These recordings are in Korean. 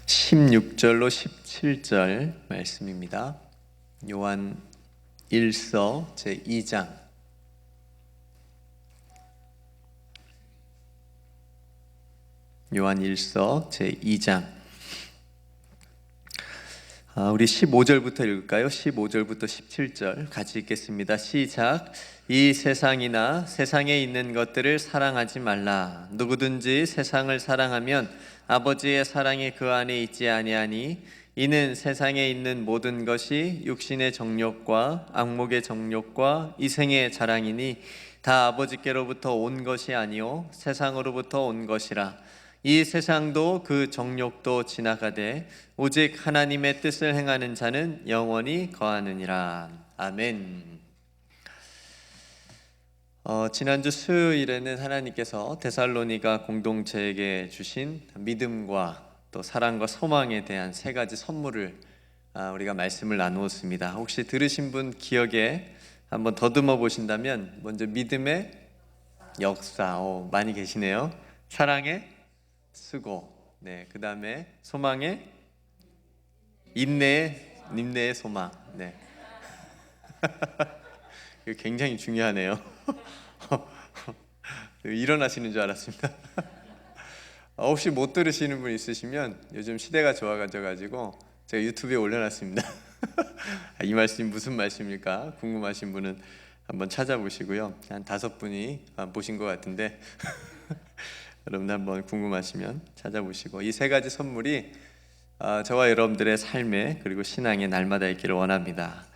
16절로 17절 말씀입니다. 요한 1서 제2장. 요한 1서 제2장. 우리 15절부터 읽을까요? 15절부터 17절 같이 읽겠습니다. 시작. 이 세상이나 세상에 있는 것들을 사랑하지 말라. 누구든지 세상을 사랑하면 아버지의 사랑이 그 안에 있지 아니하니 이는 세상에 있는 모든 것이 육신의 정욕과 악목의 정욕과 이생의 자랑이니 다 아버지께로부터 온 것이 아니요 세상으로부터 온 것이라. 이 세상도 그 정욕도 지나가되 오직 하나님의 뜻을 행하는 자는 영원히 거하느니라. 아멘. 지난주 수요일에는 하나님께서 데살로니가 공동체에게 주신 믿음과 또 사랑과 소망에 대한 세 가지 선물을 우리가 말씀을 나누었습니다. 혹시 들으신 분 기억에 한번 더듬어 보신다면 먼저 믿음의 역사, 많이 계시네요. 사랑의 수고, 그 다음에 소망의 인내의 소망. 이거 굉장히 중요하네요. 일어나시는 줄 알았습니다. 혹시 못 들으시는 분 있으시면 요즘 시대가 좋아가지고 제가 유튜브에 올려놨습니다. 이 말씀이 무슨 말씀일까 궁금하신 분은 한번 찾아보시고요. 한 5분이 보신 것 같은데 여러분 한번 궁금하시면 찾아보시고, 이 세 가지 선물이 저와 여러분들의 삶에 그리고 신앙에 날마다 있기를 원합니다.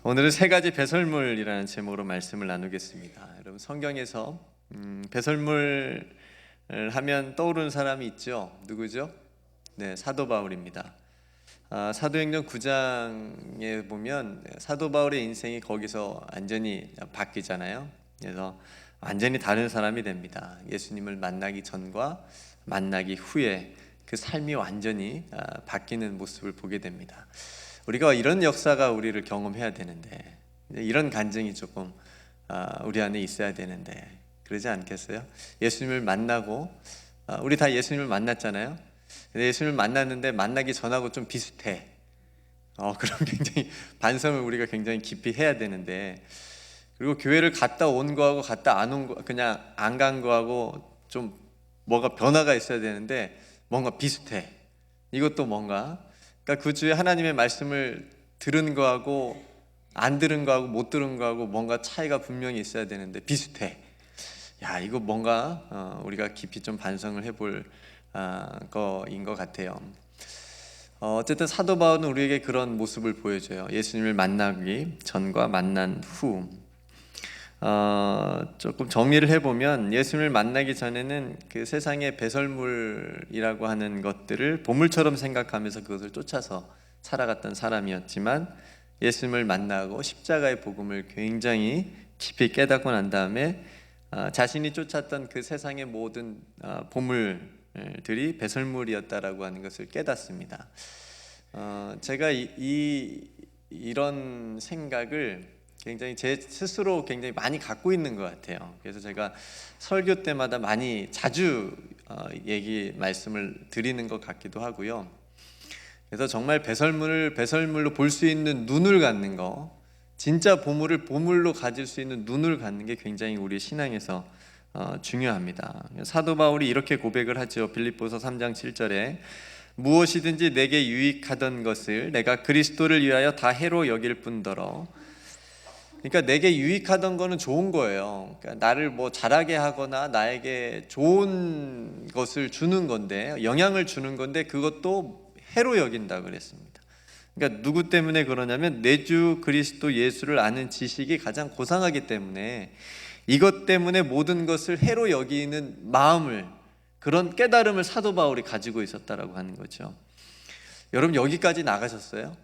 오늘은 세 가지 배설물이라는 제목으로 말씀을 나누겠습니다. 여러분 성경에서 배설물 하면 떠오르는 사람이 있죠. 누구죠? 사도 바울입니다. 사도행전 9장에 보면 사도 바울의 인생이 거기서 완전히 바뀌잖아요. 그래서 완전히 다른 사람이 됩니다. 예수님을 만나기 전과 만나기 후에 그 삶이 완전히 바뀌는 모습을 보게 됩니다. 우리가 이런 역사가 우리를 경험해야 되는데, 이런 간증이 조금 우리 안에 있어야 되는데 그러지 않겠어요? 예수님을 만나고, 우리 다 예수님을 만났잖아요. 근데 예수님을 만났는데 만나기 전하고 좀 비슷해. 그럼 굉장히 반성을 우리가 굉장히 깊이 해야 되는데, 그리고 교회를 갔다 온 거하고 갔다 안 온 거, 그냥 안 간 거하고 좀 뭐가 변화가 있어야 되는데 뭔가 비슷해. 이것도 뭔가, 그러니까 그 주에 하나님의 말씀을 들은 거하고 안 들은 거하고 못 들은 거하고 뭔가 차이가 분명히 있어야 되는데 비슷해. 이거 뭔가 우리가 깊이 좀 반성을 해볼 거인 것 같아요. 어쨌든 사도 바울은 우리에게 그런 모습을 보여줘요. 예수님을 만나기 전과 만난 후. 조금 정리를 해보면, 예수님을 만나기 전에는 그 세상의 배설물이라고 하는 것들을 보물처럼 생각하면서 그것을 쫓아서 살아갔던 사람이었지만, 예수님을 만나고 십자가의 복음을 굉장히 깊이 깨닫고 난 다음에 자신이 쫓았던 그 세상의 모든 보물들이 배설물이었다라고 하는 것을 깨닫습니다. 제가 이런 생각을 굉장히 제 스스로 굉장히 많이 갖고 있는 것 같아요. 그래서 제가 설교 때마다 많이 자주 말씀을 드리는 것 같기도 하고요. 그래서 정말 배설물을 배설물로 볼 수 있는 눈을 갖는 거, 진짜 보물을 보물로 가질 수 있는 눈을 갖는 게 굉장히 우리 신앙에서 중요합니다. 사도 바울이 이렇게 고백을 하죠. 빌립보서 3장 7절에 무엇이든지 내게 유익하던 것을 내가 그리스도를 위하여 다 해로 여길 뿐더러, 그러니까 내게 유익하던 거는 좋은 거예요. 그러니까 나를 뭐 잘하게 하거나 나에게 좋은 것을 주는 건데, 영향을 주는 건데 그것도 해로 여긴다 그랬습니다. 그러니까 누구 때문에 그러냐면 내 주 그리스도 예수를 아는 지식이 가장 고상하기 때문에, 이것 때문에 모든 것을 해로 여기는 마음을, 그런 깨달음을 사도 바울이 가지고 있었다라고 하는 거죠. 여러분 여기까지 나가셨어요?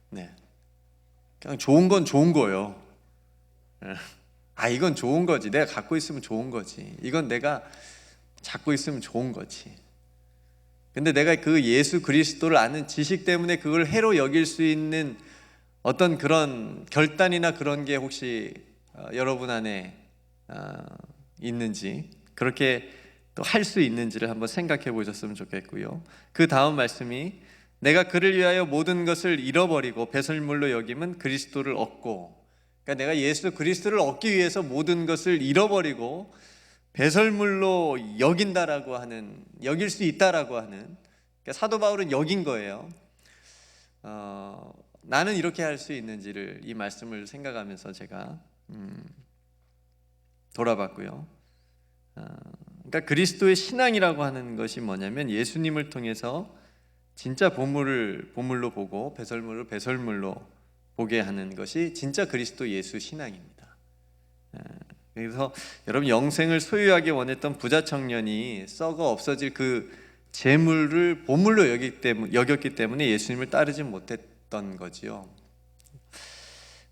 네. 그냥 좋은 건 좋은 거예요. 이건 좋은 거지. 내가 갖고 있으면 좋은 거지. 이건 내가 갖고 있으면 좋은 거지. 근데 내가 그 예수 그리스도를 아는 지식 때문에 그걸 해로 여길 수 있는 어떤 그런 결단이나 그런 게 혹시 여러분 안에 있는지, 그렇게 또 할 수 있는지를 한번 생각해 보셨으면 좋겠고요. 그 다음 말씀이 내가 그를 위하여 모든 것을 잃어버리고 배설물로 여김은 그리스도를 얻고, 그러니까 내가 예수 그리스도를 얻기 위해서 모든 것을 잃어버리고 배설물로 여긴다라고 하는, 여길 수 있다라고 하는, 그러니까 사도 바울은 여긴 거예요. 나는 이렇게 할 수 있는지를, 이 말씀을 생각하면서 제가 돌아봤고요. 그러니까 그리스도의 신앙이라고 하는 것이 뭐냐면 예수님을 통해서 진짜 보물로 보고 배설물을 배설물로 보게 하는 것이 진짜 그리스도 예수 신앙입니다. 그래서 여러분, 영생을 소유하기 원했던 부자 청년이 썩어 없어질 그 재물을 보물로 여겼기 때문에 예수님을 따르지 못했던 거지요.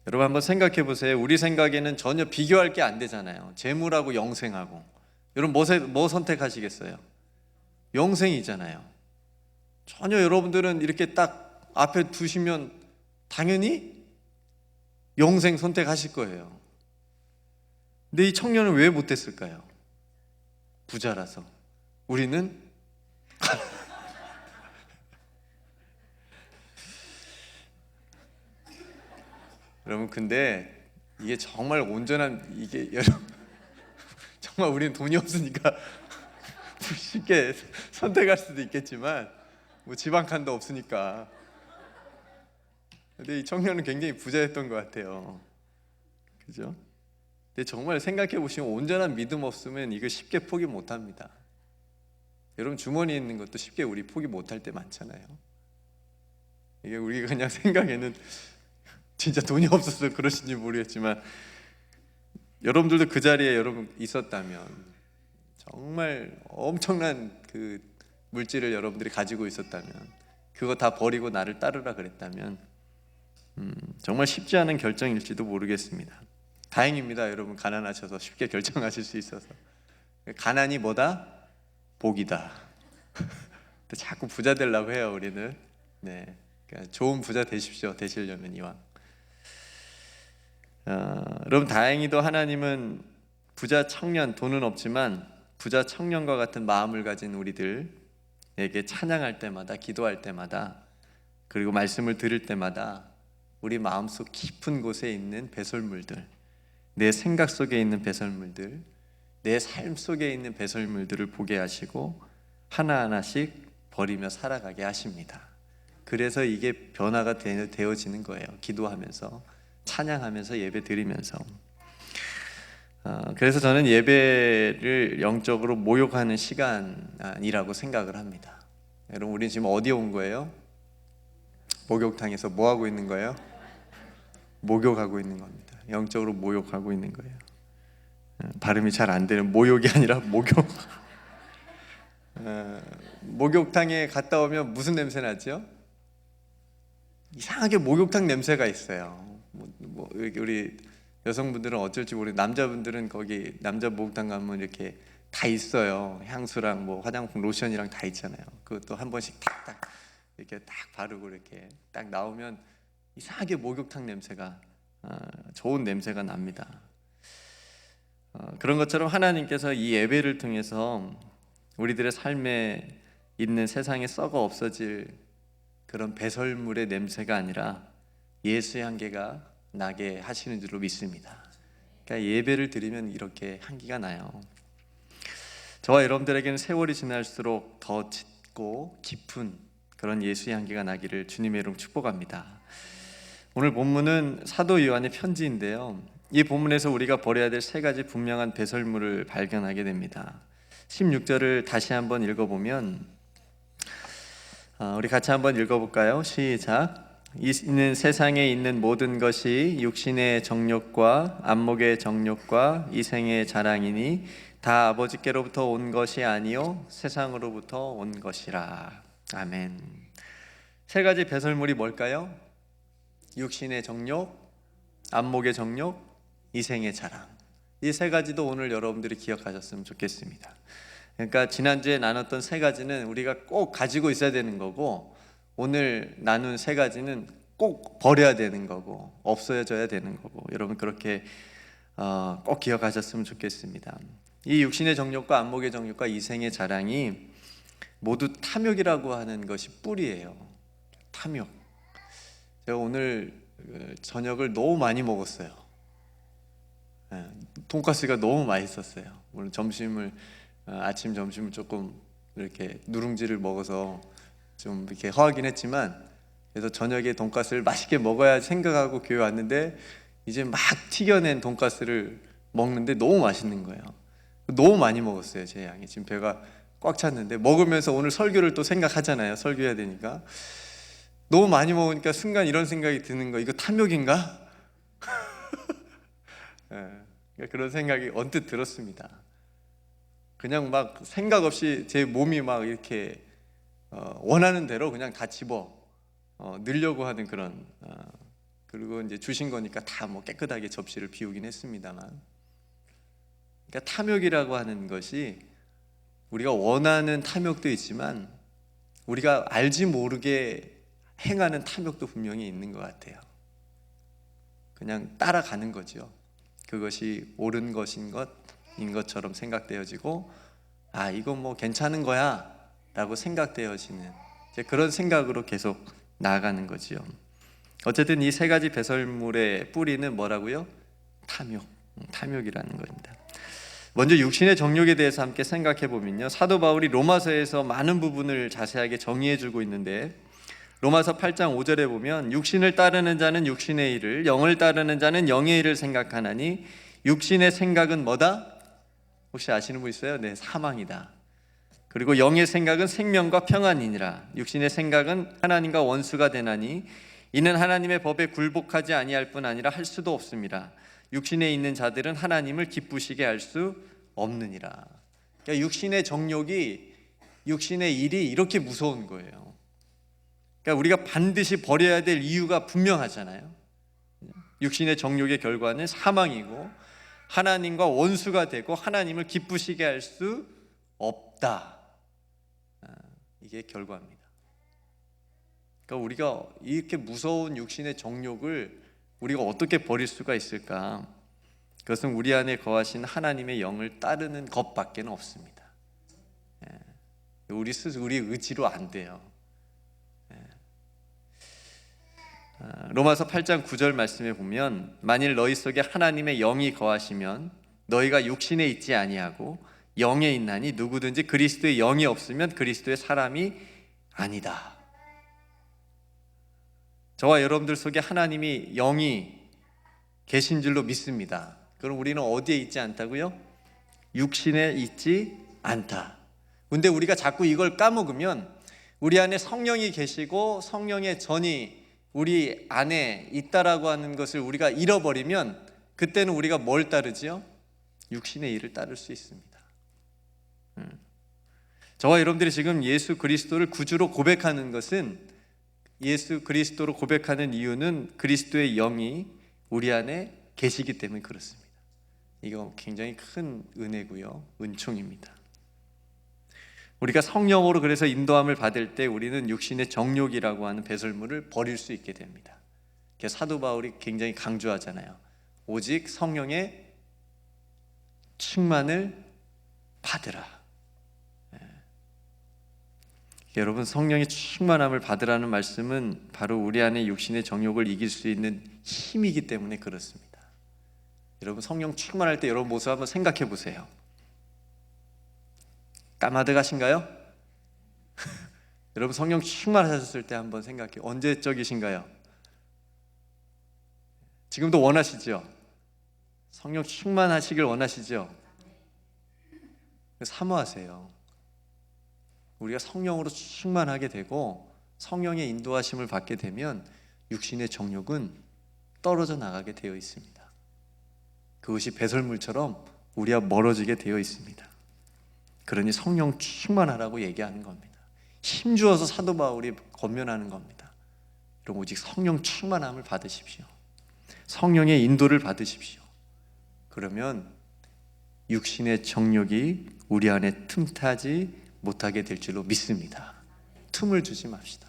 여러분 한번 생각해 보세요. 우리 생각에는 전혀 비교할 게 안 되잖아요. 재물하고 영생하고. 여러분 뭐 선택하시겠어요? 영생이잖아요. 전혀 여러분들은 이렇게 딱 앞에 두시면 당연히 영생 선택하실 거예요. 근데 이 청년은 왜 못했을까요? 부자라서. 우리는 여러분, 근데 이게 정말 온전한, 이게 여러분 정말 우리는 돈이 없으니까 쉽게 선택할 수도 있겠지만 뭐 집 한 칸도 없으니까. 근데 이 청년은 굉장히 부자였던 것 같아요. 그죠? 근데 정말 생각해 보시면 온전한 믿음 없으면 이거 쉽게 포기 못 합니다. 여러분 주머니에 있는 것도 쉽게 우리 포기 못 할 때 많잖아요. 이게 우리가 그냥 생각에는 진짜 돈이 없어서 그러신지 모르겠지만, 여러분들도 그 자리에 여러분 있었다면, 정말 엄청난 그 물질을 여러분들이 가지고 있었다면, 그거 다 버리고 나를 따르라 그랬다면 정말 쉽지 않은 결정일지도 모르겠습니다. 다행입니다. 여러분 가난하셔서 쉽게 결정하실 수 있어서. 가난이 뭐다? 복이다. 자꾸 부자 되려고 해요, 우리는. 네, 그러니까 좋은 부자 되십시오. 되시려면 이왕. 여러분 다행히도 하나님은 부자 청년, 돈은 없지만 부자 청년과 같은 마음을 가진 우리들에게 찬양할 때마다, 기도할 때마다, 그리고 말씀을 들을 때마다 우리 마음속 깊은 곳에 있는 배설물들, 내 생각 속에 있는 배설물들, 내 삶 속에 있는 배설물들을 보게 하시고 하나하나씩 버리며 살아가게 하십니다. 그래서 이게 변화가 되어지는 거예요. 기도하면서, 찬양하면서, 예배 드리면서. 그래서 저는 예배를 영적으로 모욕하는 시간이라고 생각을 합니다. 여러분, 우리 지금 어디에 온 거예요? 목욕탕에서 뭐 하고 있는 거예요? 목욕하고 있는 겁니다. 영적으로 모욕하고 있는 거예요. 발음이 잘 안 되는, 모욕이 아니라 목욕. 목욕탕에 갔다 오면 무슨 냄새 나죠? 이상하게 목욕탕 냄새가 있어요. 우리 여성분들은 어쩔지 모르겠는데, 남자분들은 거기 남자 목욕탕 가면 이렇게 다 있어요. 향수랑 뭐 화장품, 로션이랑 다 있잖아요. 그것도 한 번씩 탁탁 이렇게 딱 바르고 이렇게 딱 나오면 이상하게 목욕탕 냄새가, 좋은 냄새가 납니다. 그런 것처럼 하나님께서 이 예배를 통해서 우리들의 삶에 있는 세상에 썩어 없어질 그런 배설물의 냄새가 아니라 예수의 향기가 나게 하시는 줄로 믿습니다. 그러니까 예배를 드리면 이렇게 향기가 나요. 저와 여러분들에게는 세월이 지날수록 더 짙고 깊은 그런 예수의 향기가 나기를 주님의 이름으로 축복합니다. 오늘 본문은 사도 요한의 편지인데요, 이 본문에서 우리가 버려야 될 세 가지 분명한 배설물을 발견하게 됩니다. 16절을 다시 한번 읽어보면, 우리 같이 한번 읽어볼까요? 시작. 이는 세상에 있는 모든 것이 육신의 정욕과 안목의 정욕과 이생의 자랑이니 다 아버지께로부터 온 것이 아니요 세상으로부터 온 것이라. 아멘. 세 가지 배설물이 뭘까요? 육신의 정욕, 안목의 정욕, 이생의 자랑. 이 세 가지도 오늘 여러분들이 기억하셨으면 좋겠습니다. 그러니까 지난주에 나눴던 세 가지는 우리가 꼭 가지고 있어야 되는 거고, 오늘 나눈 세 가지는 꼭 버려야 되는 거고, 없어져야 되는 거고, 여러분 그렇게 꼭 기억하셨으면 좋겠습니다. 이 육신의 정욕과 안목의 정욕과 이생의 자랑이 모두 탐욕이라고 하는 것이 뿌리예요. 탐욕. 제가 오늘 저녁을 너무 많이 먹었어요. 돈가스가 너무 맛있었어요. 오늘 아침 점심을 조금 이렇게 누룽지를 먹어서 좀 이렇게 허하긴 했지만, 그래서 저녁에 돈가스를 맛있게 먹어야 생각하고 교회 왔는데 이제 막 튀겨낸 돈가스를 먹는데 너무 맛있는 거예요. 너무 많이 먹었어요. 제 양이 지금 배가 꽉 찼는데, 먹으면서 오늘 설교를 또 생각하잖아요. 설교해야 되니까. 너무 많이 먹으니까 순간 이런 생각이 드는 거, 이거 탐욕인가? 그런 생각이 언뜻 들었습니다. 그냥 막 생각 없이 제 몸이 막 이렇게 원하는 대로 그냥 다 집어 넣으려고 하는 그런, 그리고 이제 주신 거니까 다 뭐 깨끗하게 접시를 비우긴 했습니다만, 그러니까 탐욕이라고 하는 것이 우리가 원하는 탐욕도 있지만 우리가 알지 모르게 행하는 탐욕도 분명히 있는 것 같아요. 그냥 따라가는 거죠. 그것이 옳은 것인 것처럼 생각되어지고, 이건 뭐 괜찮은 거야 라고 생각되어지는 그런 생각으로 계속 나아가는 거지요. 어쨌든 이 세 가지 배설물의 뿌리는 뭐라고요? 탐욕이라는 겁니다. 먼저 육신의 정욕에 대해서 함께 생각해 보면요, 사도 바울이 로마서에서 많은 부분을 자세하게 정의해 주고 있는데, 로마서 8장 5절에 보면 육신을 따르는 자는 육신의 일을, 영을 따르는 자는 영의 일을 생각하나니 육신의 생각은 뭐다? 혹시 아시는 분 있어요? 네, 사망이다. 그리고 영의 생각은 생명과 평안이니라. 육신의 생각은 하나님과 원수가 되나니 이는 하나님의 법에 굴복하지 아니할 뿐 아니라 할 수도 없습니다. 육신에 있는 자들은 하나님을 기쁘시게 할 수 없느니라. 그러니까 육신의 정욕이, 육신의 일이 이렇게 무서운 거예요. 그러니까 우리가 반드시 버려야 될 이유가 분명하잖아요. 육신의 정욕의 결과는 사망이고 하나님과 원수가 되고 하나님을 기쁘시게 할 수 없다. 이게 결과입니다. 그러니까 우리가 이렇게 무서운 육신의 정욕을 우리가 어떻게 버릴 수가 있을까? 그것은 우리 안에 거하신 하나님의 영을 따르는 것밖에 없습니다. 우리 스스로, 우리 의지로 안 돼요. 로마서 8장 9절 말씀에 보면, 만일 너희 속에 하나님의 영이 거하시면 너희가 육신에 있지 아니하고 영에 있나니 누구든지 그리스도의 영이 없으면 그리스도의 사람이 아니다. 저와 여러분들 속에 하나님이 영이 계신 줄로 믿습니다. 그럼 우리는 어디에 있지 않다고요? 육신에 있지 않다. 근데 우리가 자꾸 이걸 까먹으면, 우리 안에 성령이 계시고 성령의 전이 우리 안에 있다라고 하는 것을 우리가 잃어버리면, 그때는 우리가 뭘 따르지요? 육신의 일을 따를 수 있습니다. 저와 여러분들이 지금 예수 그리스도를 구주로 고백하는 것은, 예수 그리스도로 고백하는 이유는 그리스도의 영이 우리 안에 계시기 때문에 그렇습니다. 이거 굉장히 큰 은혜고요, 은총입니다. 우리가 성령으로 그래서 인도함을 받을 때 우리는 육신의 정욕이라고 하는 배설물을 버릴 수 있게 됩니다. 그래서 사도 바울이 굉장히 강조하잖아요. 오직 성령의 충만을 받으라. 여러분, 성령의 충만함을 받으라는 말씀은 바로 우리 안에 육신의 정욕을 이길 수 있는 힘이기 때문에 그렇습니다. 여러분, 성령 충만할 때 여러분 모습 한번 생각해 보세요. 까마득하신가요? 여러분, 성령 충만하셨을 때 한번 생각해. 언제적이신가요? 지금도 원하시죠? 성령 충만하시길 원하시죠? 사모하세요. 우리가 성령으로 충만하게 되고 성령의 인도하심을 받게 되면 육신의 정욕은 떨어져 나가게 되어 있습니다. 그것이 배설물처럼 우리와 멀어지게 되어 있습니다. 그러니 성령 충만하라고 얘기하는 겁니다. 힘주어서 사도 바울이 권면하는 겁니다. 여러분, 오직 성령 충만함을 받으십시오. 성령의 인도를 받으십시오. 그러면 육신의 정욕이 우리 안에 틈타지 못하게 될 줄로 믿습니다. 틈을 주지 맙시다.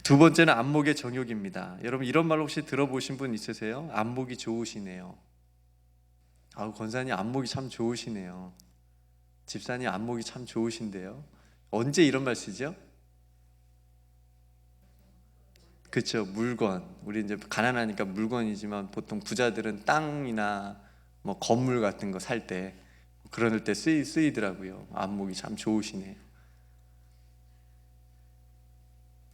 두 번째는 안목의 정욕입니다. 여러분, 이런 말 혹시 들어보신 분 있으세요? 안목이 좋으시네요. 아우, 권사님 안목이 참 좋으시네요. 집사님 안목이 참 좋으신데요. 언제 이런 말 쓰죠? 그렇죠. 물건. 우리 이제 가난하니까 물건이지만 보통 부자들은 땅이나 뭐 건물 같은 거 살 때 그럴 때 쓰이더라고요. 안목이 참 좋으시네요.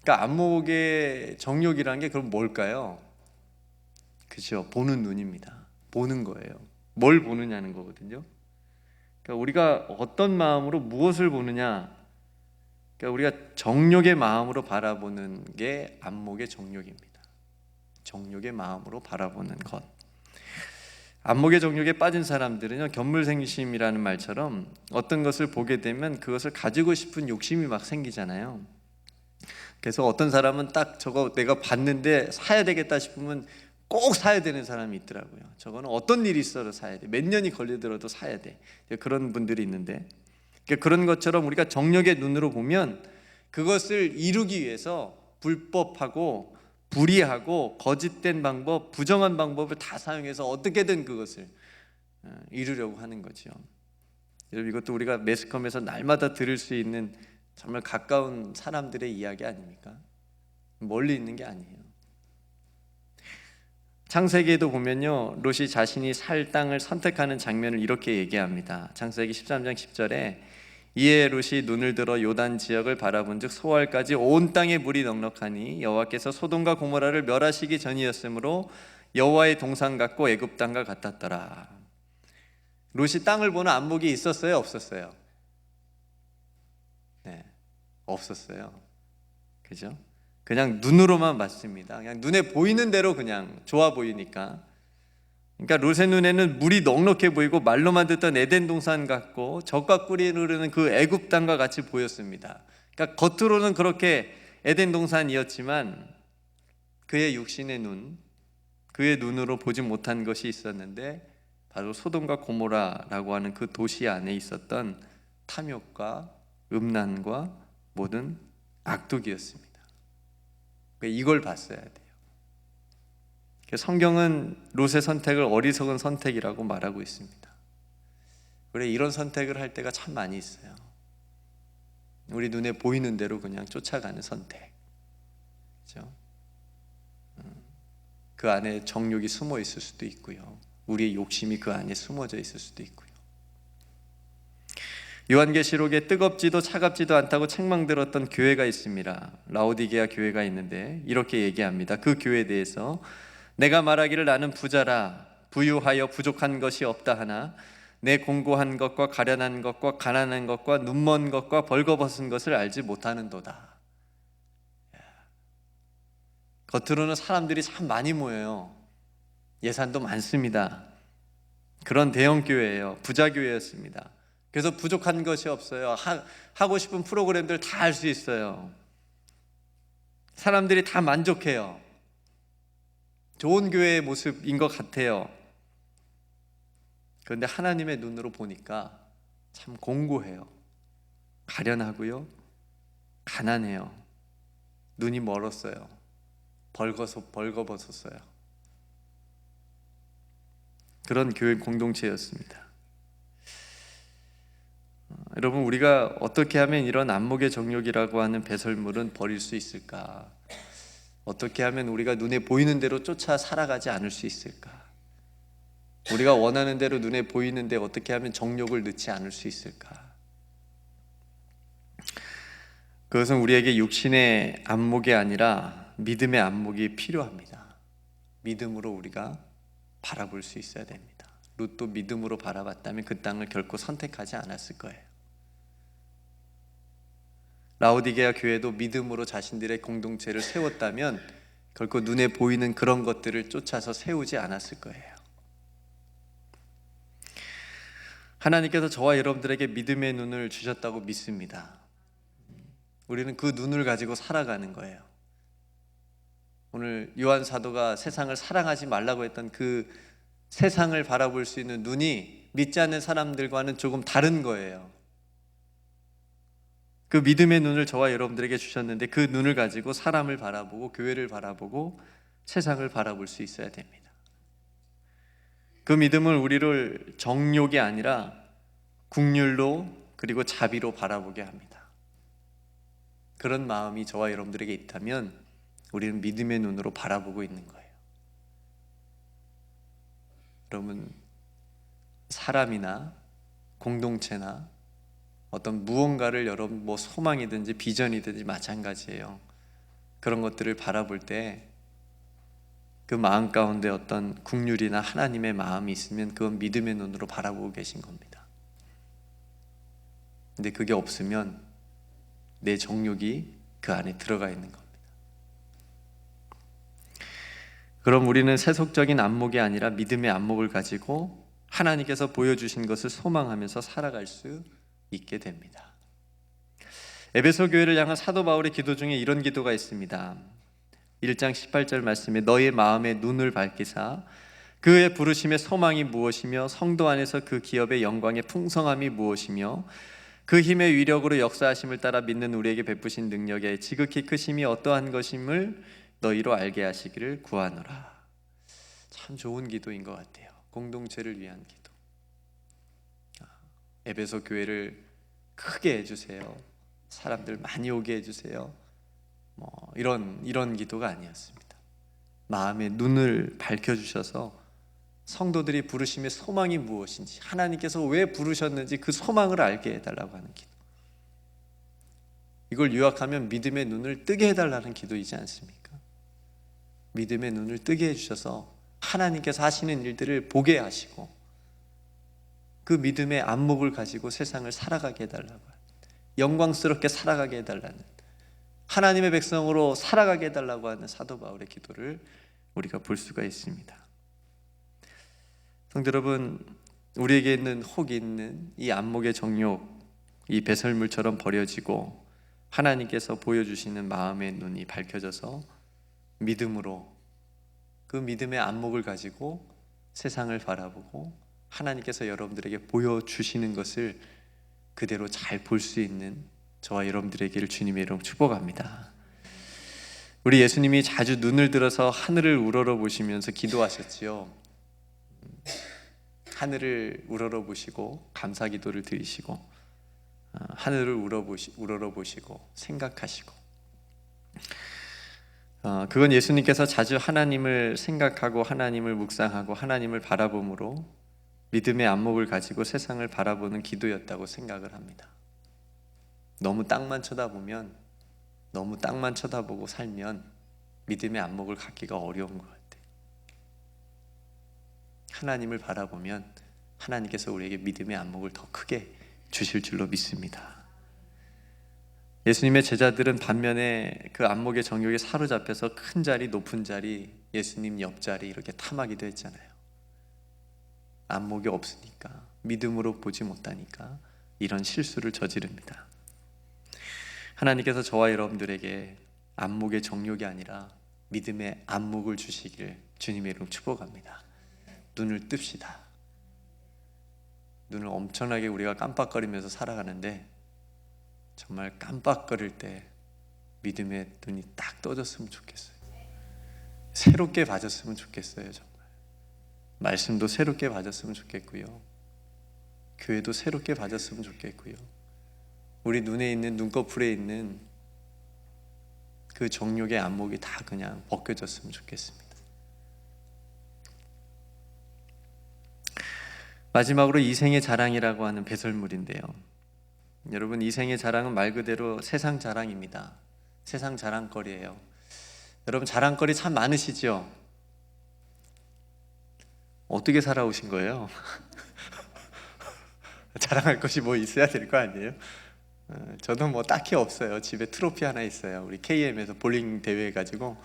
그러니까 안목의 정욕이라는 게 그럼 뭘까요? 그렇죠. 보는 눈입니다. 보는 거예요. 뭘 보느냐는 거거든요. 그러니까 우리가 어떤 마음으로 무엇을 보느냐, 그러니까 우리가 정욕의 마음으로 바라보는 게 안목의 정욕입니다. 정욕의 마음으로 바라보는 것. 안목의 정욕에 빠진 사람들은요, 견물생심이라는 말처럼 어떤 것을 보게 되면 그것을 가지고 싶은 욕심이 막 생기잖아요. 그래서 어떤 사람은 딱 저거 내가 봤는데 사야 되겠다 싶으면 꼭 사야 되는 사람이 있더라고요. 저거는 어떤 일이 있어도 사야 돼. 몇 년이 걸리더라도 사야 돼. 그런 분들이 있는데, 그런 것처럼 우리가 정욕의 눈으로 보면 그것을 이루기 위해서 불법하고 불의하고 거짓된 방법, 부정한 방법을 다 사용해서 어떻게든 그것을 이루려고 하는 거죠. 여러분, 이것도 우리가 매스컴에서 날마다 들을 수 있는 정말 가까운 사람들의 이야기 아닙니까? 멀리 있는 게 아니에요. 창세기에도 보면요, 롯이 자신이 살 땅을 선택하는 장면을 이렇게 얘기합니다. 창세기 13장 10절에 이에 롯이 눈을 들어 요단 지역을 바라본즉 소알까지 온 땅에 물이 넉넉하니 여호와께서 소돔과 고모라를 멸하시기 전이었으므로 여호와의 동산 같고 애굽 땅과 같았더라. 롯이 땅을 보는 안목이 있었어요, 없었어요? 네, 없었어요. 그죠? 그냥 눈으로만 봤습니다. 그냥 눈에 보이는 대로 그냥 좋아 보이니까. 그러니까 롯의 눈에는 물이 넉넉해 보이고 말로만 듣던 에덴 동산 같고 젖과 꿀이 흐르는 그 애굽 땅과 같이 보였습니다. 그러니까 겉으로는 그렇게 에덴 동산이었지만 그의 육신의 눈, 그의 눈으로 보지 못한 것이 있었는데 바로 소돔과 고모라라고 하는 그 도시 안에 있었던 탐욕과 음란과 모든 악독이었습니다. 이걸 봤어야 돼요. 성경은 롯의 선택을 어리석은 선택이라고 말하고 있습니다. 그래, 이런 선택을 할 때가 참 많이 있어요. 우리 눈에 보이는 대로 그냥 쫓아가는 선택. 그렇죠? 그 안에 정욕이 숨어 있을 수도 있고요. 우리의 욕심이 그 안에 숨어져 있을 수도 있고요. 요한계시록에 뜨겁지도 차갑지도 않다고 책망들었던 교회가 있습니다. 라오디게아 교회가 있는데 이렇게 얘기합니다. 그 교회에 대해서 내가 말하기를 나는 부자라 부유하여 부족한 것이 없다 하나 내 공고한 것과 가련한 것과 가난한 것과 눈먼 것과 벌거벗은 것을 알지 못하는도다. 겉으로는 사람들이 참 많이 모여요. 예산도 많습니다. 그런 대형 교회예요. 부자 교회였습니다. 그래서 부족한 것이 없어요. 하고 싶은 프로그램들 다 할 수 있어요. 사람들이 다 만족해요. 좋은 교회의 모습인 것 같아요. 그런데 하나님의 눈으로 보니까 참 공고해요. 가련하고요. 가난해요. 눈이 멀었어요. 벌거벗었어요. 그런 교회 공동체였습니다. 여러분, 우리가 어떻게 하면 이런 안목의 정욕이라고 하는 배설물은 버릴 수 있을까? 어떻게 하면 우리가 눈에 보이는 대로 쫓아 살아가지 않을 수 있을까? 우리가 원하는 대로 눈에 보이는데 어떻게 하면 정욕을 넣지 않을 수 있을까? 그것은 우리에게 육신의 안목이 아니라 믿음의 안목이 필요합니다. 믿음으로 우리가 바라볼 수 있어야 됩니다. 롯도 믿음으로 바라봤다면 그 땅을 결코 선택하지 않았을 거예요. 라오디게아 교회도 믿음으로 자신들의 공동체를 세웠다면 결코 눈에 보이는 그런 것들을 쫓아서 세우지 않았을 거예요. 하나님께서 저와 여러분들에게 믿음의 눈을 주셨다고 믿습니다. 우리는 그 눈을 가지고 살아가는 거예요. 오늘 요한 사도가 세상을 사랑하지 말라고 했던 그 세상을 바라볼 수 있는 눈이 믿지 않는 사람들과는 조금 다른 거예요. 그 믿음의 눈을 저와 여러분들에게 주셨는데 그 눈을 가지고 사람을 바라보고 교회를 바라보고 세상을 바라볼 수 있어야 됩니다. 그 믿음은 우리를 정욕이 아니라 국률로 그리고 자비로 바라보게 합니다. 그런 마음이 저와 여러분들에게 있다면 우리는 믿음의 눈으로 바라보고 있는 거예요. 여러분, 사람이나 공동체나 어떤 무언가를 여러분 소망이든지 비전이든지 마찬가지예요. 그런 것들을 바라볼 때 그 마음 가운데 어떤 국률이나 하나님의 마음이 있으면 그건 믿음의 눈으로 바라보고 계신 겁니다. 근데 그게 없으면 내 정욕이 그 안에 들어가 있는 겁니다. 그럼 우리는 세속적인 안목이 아니라 믿음의 안목을 가지고 하나님께서 보여주신 것을 소망하면서 살아갈 수 있게 됩니다. 에베소 교회를 향한 사도 바울의 기도 중에 이런 기도가 있습니다. 1장 18절 말씀에 너의 마음의 눈을 밝히사 그의 부르심의 소망이 무엇이며 성도 안에서 그 기업의 영광의 풍성함이 무엇이며 그 힘의 위력으로 역사하심을 따라 믿는 우리에게 베푸신 능력의 지극히 크심이 어떠한 것임을 너희로 알게 하시기를 구하노라. 참 좋은 기도인 것 같아요. 공동체를 위한 기도. 에베소 교회를 크게 해주세요. 사람들 많이 오게 해주세요. 이런 기도가 아니었습니다. 마음의 눈을 밝혀주셔서 성도들이 부르심의 소망이 무엇인지, 하나님께서 왜 부르셨는지 그 소망을 알게 해달라고 하는 기도. 이걸 요약하면 믿음의 눈을 뜨게 해달라는 기도이지 않습니까? 믿음의 눈을 뜨게 해주셔서 하나님께서 하시는 일들을 보게 하시고 그 믿음의 안목을 가지고 세상을 살아가게 해달라고, 영광스럽게 살아가게 해달라는, 하나님의 백성으로 살아가게 해달라고 하는 사도 바울의 기도를 우리가 볼 수가 있습니다. 성도 여러분, 우리에게 있는 혹이 있는 이 안목의 정욕, 이 배설물처럼 버려지고 하나님께서 보여주시는 마음의 눈이 밝혀져서 믿음으로 그 믿음의 안목을 가지고 세상을 바라보고 하나님께서 여러분들에게 보여주시는 것을 그대로 잘 볼 수 있는 저와 여러분들에게를 주님의 이름으로 축복합니다. 우리 예수님이 자주 눈을 들어서 하늘을 우러러 보시면서 기도하셨지요. 하늘을 우러러 보시고 감사 기도를 드리시고 하늘을 우러러 보시고 생각하시고, 그건 예수님께서 자주 하나님을 생각하고 하나님을 묵상하고 하나님을 바라봄으로 믿음의 안목을 가지고 세상을 바라보는 기도였다고 생각을 합니다. 너무 땅만 쳐다보면, 너무 땅만 쳐다보고 살면 믿음의 안목을 갖기가 어려운 것 같아요. 하나님을 바라보면 하나님께서 우리에게 믿음의 안목을 더 크게 주실 줄로 믿습니다. 예수님의 제자들은 반면에 그 안목의 정욕에 사로잡혀서 큰 자리, 높은 자리, 예수님 옆자리 이렇게 탐하기도 했잖아요. 안목이 없으니까, 믿음으로 보지 못하니까 이런 실수를 저지릅니다. 하나님께서 저와 여러분들에게 안목의 정욕이 아니라 믿음의 안목을 주시길 주님의 이름으로 축복합니다. 눈을 뜹시다. 눈을 엄청나게 우리가 깜빡거리면서 살아가는데 정말 깜빡거릴 때 믿음의 눈이 딱 떠졌으면 좋겠어요. 새롭게 봐졌으면 좋겠어요. 정말 말씀도 새롭게 봐졌으면 좋겠고요, 교회도 새롭게 봐졌으면 좋겠고요, 우리 눈에 있는, 눈꺼풀에 있는 그 정욕의 안목이 다 그냥 벗겨졌으면 좋겠습니다. 마지막으로 이생의 자랑이라고 하는 배설물인데요, 여러분, 이생의 자랑은 말 그대로 세상 자랑입니다. 세상 자랑거리예요. 여러분, 자랑거리 참 많으시죠? 어떻게 살아오신 거예요? 자랑할 것이 뭐 있어야 될 거 아니에요? 저도 뭐 딱히 없어요. 집에 트로피 하나 있어요. 우리 KM에서 볼링 대회 해가지고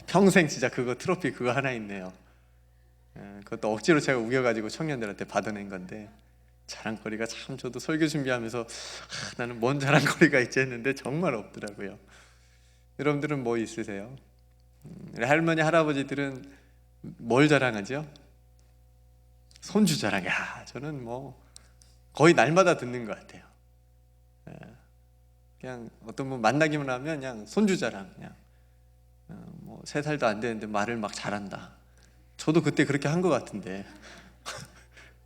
평생 진짜 그거 트로피 그거 하나 있네요. 그것도 억지로 제가 우겨가지고 청년들한테 받아낸 건데, 자랑거리가 참, 저도 설교 준비하면서 나는 뭔 자랑거리가 있지 했는데 정말 없더라고요. 여러분들은 뭐 있으세요? 우리 할머니 할아버지들은 뭘 자랑하죠? 손주 자랑. 야, 저는 뭐 거의 날마다 듣는 것 같아요. 그냥 어떤 분 만나기만 하면 그냥 손주 자랑, 그냥 뭐 3살도 안 되는데 말을 막 잘한다, 저도 그때 그렇게 한 것 같은데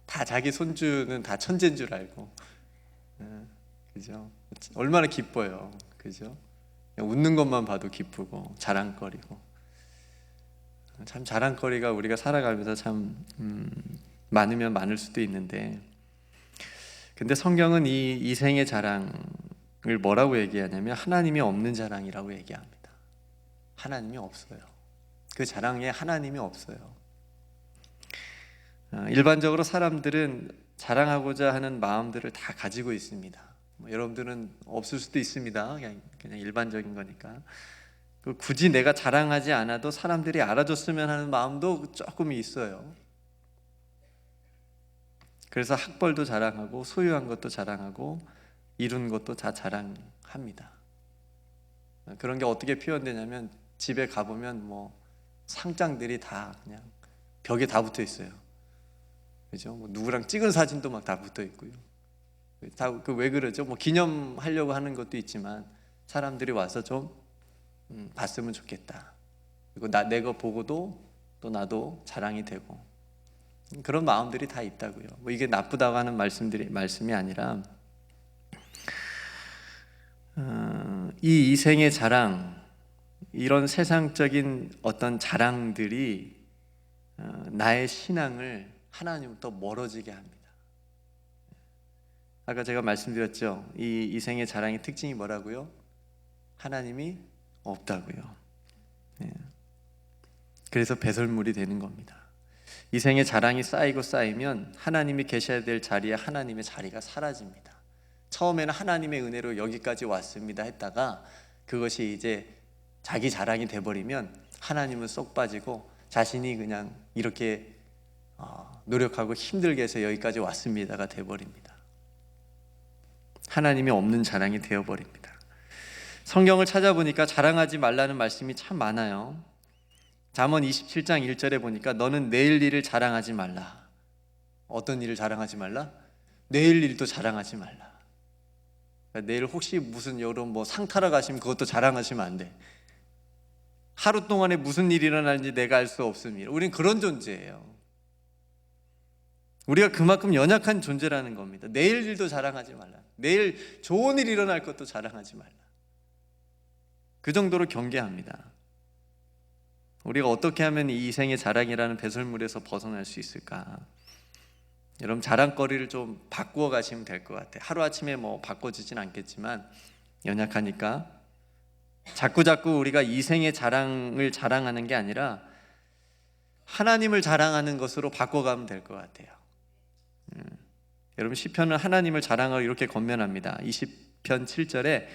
다 자기 손주는 다 천재인 줄 알고, 그죠? 얼마나 기뻐요, 그죠? 그냥 웃는 것만 봐도 기쁘고 자랑거리고. 참 자랑거리가 우리가 살아가면서 참 많으면 많을 수도 있는데, 근데 성경은 이 이생의 자랑을 뭐라고 얘기하냐면 하나님이 없는 자랑이라고 얘기합니다. 하나님이 없어요. 그 자랑에 하나님이 없어요. 일반적으로 사람들은 자랑하고자 하는 마음들을 다 가지고 있습니다. 여러분들은 없을 수도 있습니다. 그냥 일반적인 거니까. 굳이 내가 자랑하지 않아도 사람들이 알아줬으면 하는 마음도 조금 있어요. 그래서 학벌도 자랑하고 소유한 것도 자랑하고 이룬 것도 다 자랑합니다. 그런 게 어떻게 표현되냐면 집에 가보면 뭐 상장들이 다 그냥 벽에 다 붙어 있어요. 그죠? 뭐 누구랑 찍은 사진도 막 다 붙어 있고요. 다 그 왜 그러죠? 뭐 기념하려고 하는 것도 있지만 사람들이 와서 좀 봤으면 좋겠다. 그리고 내가 보고도 또 나도 자랑이 되고, 그런 마음들이 다 있다고요. 뭐 이게 나쁘다고 하는 말씀이 아니라, 이 이생의 자랑, 이런 세상적인 어떤 자랑들이 나의 신앙을 하나님부터 멀어지게 합니다. 아까 제가 말씀드렸죠. 이 이생의 자랑의 특징이 뭐라고요? 하나님이 없다고요. 그래서 배설물이 되는 겁니다. 이생의 자랑이 쌓이고 쌓이면 하나님이 계셔야 될 자리에 하나님의 자리가 사라집니다. 처음에는 하나님의 은혜로 여기까지 왔습니다 했다가 그것이 이제 자기 자랑이 돼버리면 하나님은 쏙 빠지고 자신이 그냥 이렇게 노력하고 힘들게 해서 여기까지 왔습니다가 돼버립니다. 하나님이 없는 자랑이 되어버립니다. 성경을 찾아보니까 자랑하지 말라는 말씀이 참 많아요. 잠언 27장 1절에 보니까 너는 내일 일을 자랑하지 말라. 어떤 일을 자랑하지 말라? 내일 일도 자랑하지 말라. 그러니까 내일 혹시 무슨 여러분 뭐 상 타러 가시면 그것도 자랑하시면 안 돼. 하루 동안에 무슨 일이 일어나는지 내가 알 수 없습니다. 우린 그런 존재예요. 우리가 그만큼 연약한 존재라는 겁니다. 내일 일도 자랑하지 말라. 내일 좋은 일이 일어날 것도 자랑하지 말라. 그 정도로 경계합니다. 우리가 어떻게 하면 이 이생의 자랑이라는 배설물에서 벗어날 수 있을까? 여러분 자랑거리를 좀 바꾸어 가시면 될 것 같아요. 하루아침에 뭐 바꿔지진 않겠지만 연약하니까 자꾸 우리가 이생의 자랑을 자랑하는 게 아니라 하나님을 자랑하는 것으로 바꿔가면 될 것 같아요. 여러분 시편은 하나님을 자랑하고 이렇게 권면합니다. 20편 7절에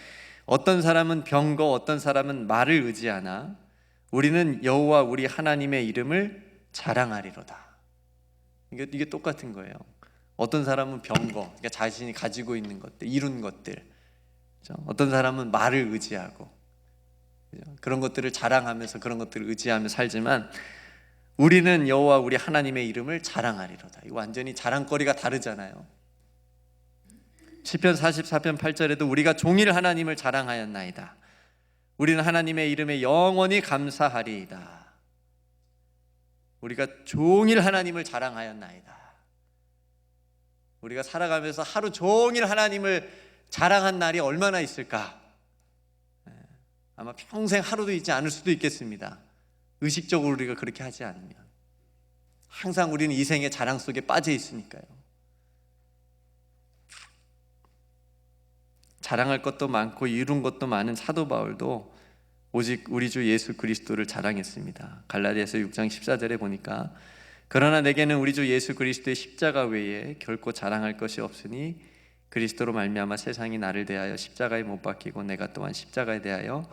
어떤 사람은 병거 어떤 사람은 말을 의지하나 우리는 여호와 우리 하나님의 이름을 자랑하리로다. 이게 똑같은 거예요. 어떤 사람은 병거, 그러니까 자신이 가지고 있는 것들, 이룬 것들, 그렇죠? 어떤 사람은 말을 의지하고, 그렇죠? 그런 것들을 자랑하면서 그런 것들을 의지하며 살지만 우리는 여호와 우리 하나님의 이름을 자랑하리로다. 이거 완전히 자랑거리가 다르잖아요. 시편 44편 8절에도 우리가 종일 하나님을 자랑하였나이다. 우리는 하나님의 이름에 영원히 감사하리이다. 우리가 종일 하나님을 자랑하였나이다. 우리가 살아가면서 하루 종일 하나님을 자랑한 날이 얼마나 있을까? 아마 평생 하루도 있지 않을 수도 있겠습니다. 의식적으로 우리가 그렇게 하지 않으면. 항상 우리는 이생의 자랑 속에 빠져 있으니까요. 자랑할 것도 많고 이룬 것도 많은 사도 바울도 오직 우리 주 예수 그리스도를 자랑했습니다. 갈라디아서 6장 14절에 보니까 그러나 내게는 우리 주 예수 그리스도의 십자가 외에 결코 자랑할 것이 없으니 그리스도로 말미암아 세상이 나를 대하여 십자가에 못 박히고 내가 또한 십자가에 대하여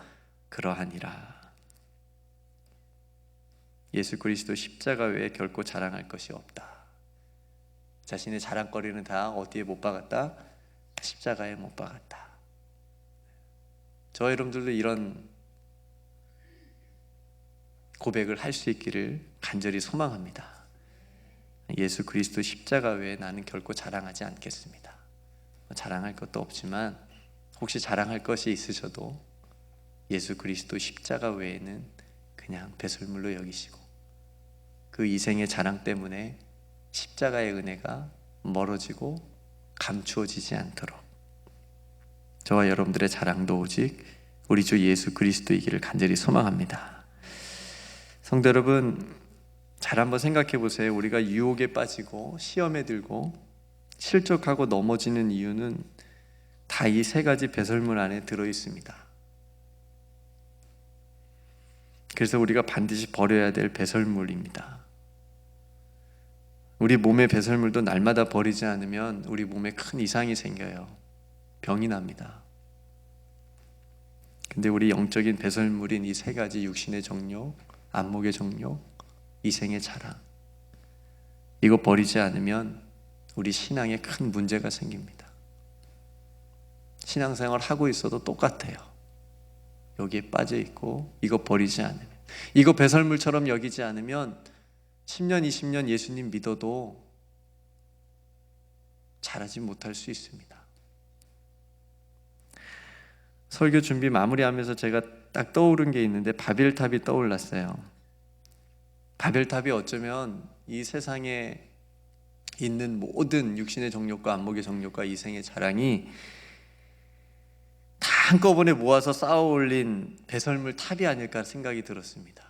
그러하니라. 예수 그리스도 십자가 외에 결코 자랑할 것이 없다. 자신의 자랑거리는 다 어디에 못 박았다? 십자가에 못 박았다. 저 여러분들도 이런 고백을 할 수 있기를 간절히 소망합니다. 예수 그리스도 십자가 외에 나는 결코 자랑하지 않겠습니다. 자랑할 것도 없지만 혹시 자랑할 것이 있으셔도 예수 그리스도 십자가 외에는 그냥 배설물로 여기시고 그 그 이생의 자랑 때문에 십자가의 은혜가 멀어지고 감추어지지 않도록 저와 여러분들의 자랑도 오직 우리 주 예수 그리스도이기를 간절히 소망합니다. 성도 여러분, 잘 한번 생각해 보세요. 우리가 유혹에 빠지고 시험에 들고 실족하고 넘어지는 이유는 다 이 세 가지 배설물 안에 들어 있습니다. 그래서 우리가 반드시 버려야 될 배설물입니다. 우리 몸의 배설물도 날마다 버리지 않으면 우리 몸에 큰 이상이 생겨요. 병이 납니다. 근데 우리 영적인 배설물인 이 세 가지, 육신의 정욕, 안목의 정욕, 이생의 자랑, 이거 버리지 않으면 우리 신앙에 큰 문제가 생깁니다. 신앙생활 하고 있어도 똑같아요. 여기에 빠져 있고 이거 버리지 않으면, 이거 배설물처럼 여기지 않으면 10년, 20년 예수님 믿어도 잘하지 못할 수 있습니다. 설교 준비 마무리하면서 제가 딱 떠오른 게 있는데 바벨탑이 떠올랐어요. 바벨탑이 어쩌면 이 세상에 있는 모든 육신의 정욕과 안목의 정욕과 이생의 자랑이 다 한꺼번에 모아서 쌓아 올린 배설물 탑이 아닐까 생각이 들었습니다.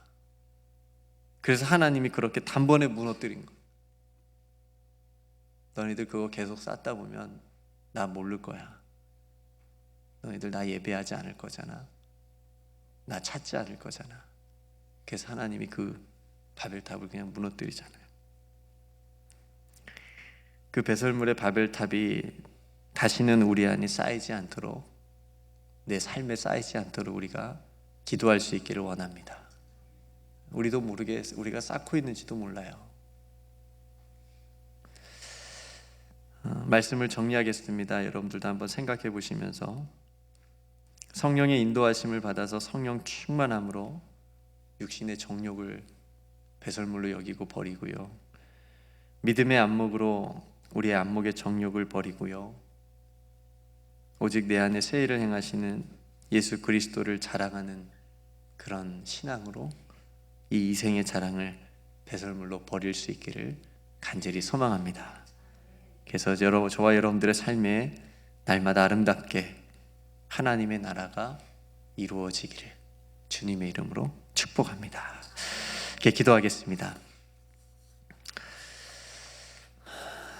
그래서 하나님이 그렇게 단번에 무너뜨린 거예요. 너희들 그거 계속 쌓다 보면 나 모를 거야. 너희들 나 예배하지 않을 거잖아. 나 찾지 않을 거잖아. 그래서 하나님이 그 바벨탑을 그냥 무너뜨리잖아요. 그 배설물의 바벨탑이 다시는 우리 안에 쌓이지 않도록, 내 삶에 쌓이지 않도록 우리가 기도할 수 있기를 원합니다. 우리도 모르게 우리가 쌓고 있는지도 몰라요. 말씀을 정리하겠습니다. 여러분들도 한번 생각해 보시면서 성령의 인도하심을 받아서 성령 충만함으로 육신의 정욕을 배설물로 여기고 버리고요, 믿음의 안목으로 우리의 안목의 정욕을 버리고요, 오직 내 안에 새 일을 행하시는 예수 그리스도를 자랑하는 그런 신앙으로 이 이생의 자랑을 배설물로 버릴 수 있기를 간절히 소망합니다. 그래서 저와 여러분들의 삶에 날마다 아름답게 하나님의 나라가 이루어지기를 주님의 이름으로 축복합니다. 이렇게 기도하겠습니다.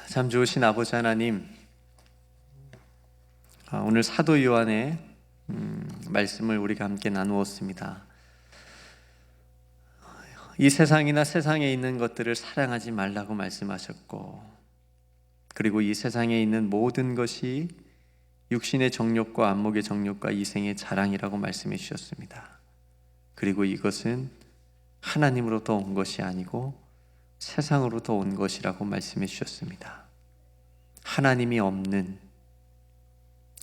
참 좋으신 아버지 하나님, 오늘 사도 요한의 말씀을 우리가 함께 나누었습니다. 이 세상이나 세상에 있는 것들을 사랑하지 말라고 말씀하셨고, 그리고 이 세상에 있는 모든 것이 육신의 정욕과 안목의 정욕과 이생의 자랑이라고 말씀해 주셨습니다. 그리고 이것은 하나님으로부터 온 것이 아니고 세상으로부터 온 것이라고 말씀해 주셨습니다. 하나님이 없는,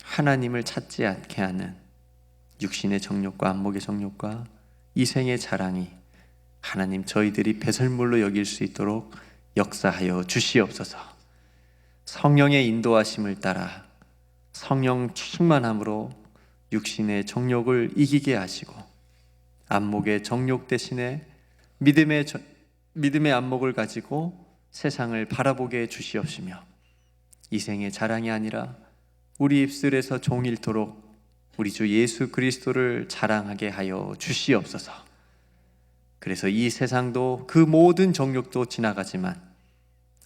하나님을 찾지 않게 하는 육신의 정욕과 안목의 정욕과 이생의 자랑이 하나님 저희들이 배설물로 여길 수 있도록 역사하여 주시옵소서. 성령의 인도하심을 따라 성령 충만함으로 육신의 정욕을 이기게 하시고 안목의 정욕 대신에 믿음의 안목을 가지고 세상을 바라보게 해주시옵시며, 이생의 자랑이 아니라 우리 입술에서 종일토록 우리 주 예수 그리스도를 자랑하게 하여 주시옵소서. 그래서 이 세상도 그 모든 정욕도 지나가지만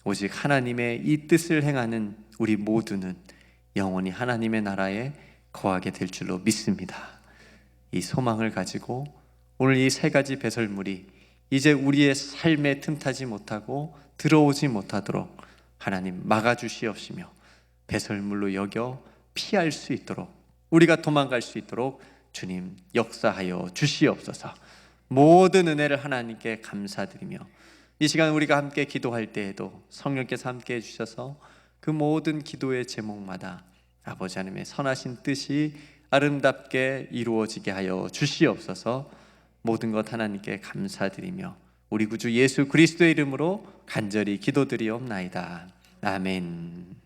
오직 하나님의 이 뜻을 행하는 우리 모두는 영원히 하나님의 나라에 거하게 될 줄로 믿습니다. 이 소망을 가지고 오늘 이 세 가지 배설물이 이제 우리의 삶에 틈타지 못하고 들어오지 못하도록 하나님 막아주시옵시며 배설물로 여겨 피할 수 있도록, 우리가 도망갈 수 있도록 주님 역사하여 주시옵소서. 모든 은혜를 하나님께 감사드리며 이 시간 우리가 함께 기도할 때에도 성령께서 함께 해주셔서 그 모든 기도의 제목마다 아버지 하나님의 선하신 뜻이 아름답게 이루어지게 하여 주시옵소서. 모든 것 하나님께 감사드리며 우리 구주 예수 그리스도의 이름으로 간절히 기도드리옵나이다. 아멘.